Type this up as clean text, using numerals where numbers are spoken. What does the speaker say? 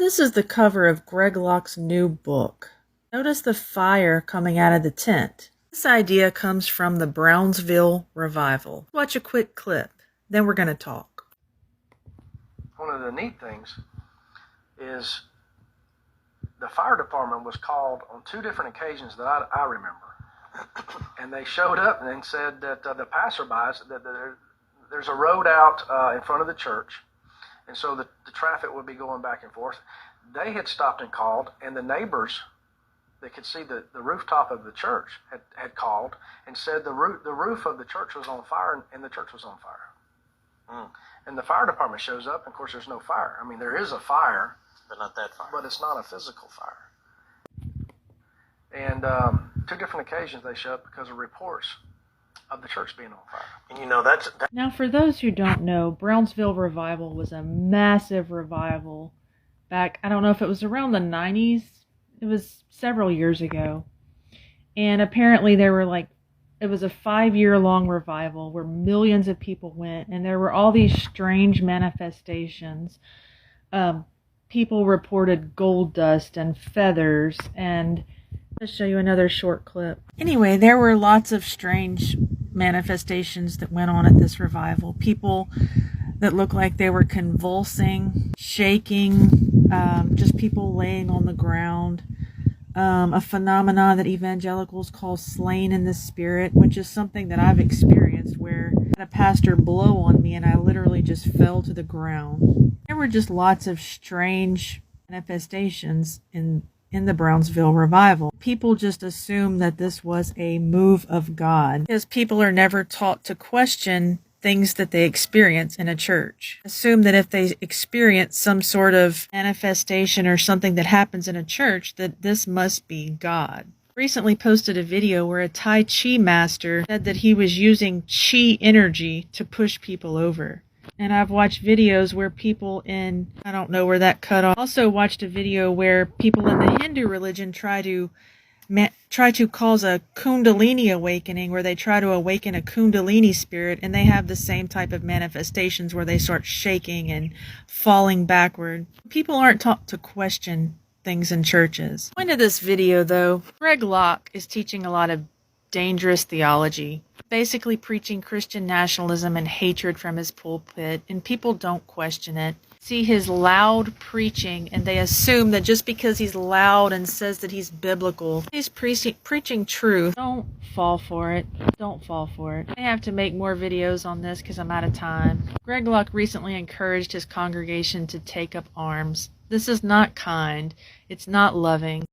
This is the cover of Greg Locke's new book. Notice the fire coming out of the tent. This idea comes from the Brownsville Revival. Watch a quick clip, then we're going to talk. One of the neat things is the fire department was called on 2 different occasions that I remember. And they showed up and said that the passerbys, that there's a road out in front of the church, and so the traffic would be going back and forth. They had stopped and called, and the neighbors, they could see the rooftop of the church had called and said the roof of the church was on fire, and the church was on fire. And the fire department shows up, and of course there's no fire. I mean, there is a fire, but not that fire. But it's not a physical fire. And 2 different occasions they show up because of reports of the church being on fire. And you know, that's Now, for those who don't know, Brownsville Revival was a massive revival back, I don't know if it was around the 90s. It was several years ago. And apparently there were it was a 5-year-long revival where millions of people went, and there were all these strange manifestations. People reported gold dust and feathers, and I'll show you another short clip. Anyway, there were lots of strange manifestations that went on at this revival. People that looked like they were convulsing, shaking, just people laying on the ground. A phenomenon that evangelicals call slain in the spirit, which is something that I've experienced, where I had a pastor blow on me and I literally just fell to the ground. There were just lots of strange manifestations in the Brownsville Revival. People just assume that this was a move of God because people are never taught to question things that they experience in a church. Assume that if they experience some sort of manifestation or something that happens in a church, that this must be God. Recently posted a video where a Tai Chi master said that he was using Chi energy to push people over. And I've watched videos where people in, I don't know where that cut off. Also watched a video where people in the Hindu religion try to cause a Kundalini awakening, where they try to awaken a Kundalini spirit, and they have the same type of manifestations where they start shaking and falling backward. People aren't taught to question things in churches. The point of this video, though, Greg Locke is teaching a lot of dangerous theology, basically preaching Christian nationalism and hatred from his pulpit, and people don't question it. See his loud preaching, and they assume that just because he's loud and says that he's biblical, he's preaching truth. Don't fall for it. Don't fall for it. I have to make more videos on this because I'm out of time. Greg Locke recently encouraged his congregation to take up arms. This is not kind. It's not loving.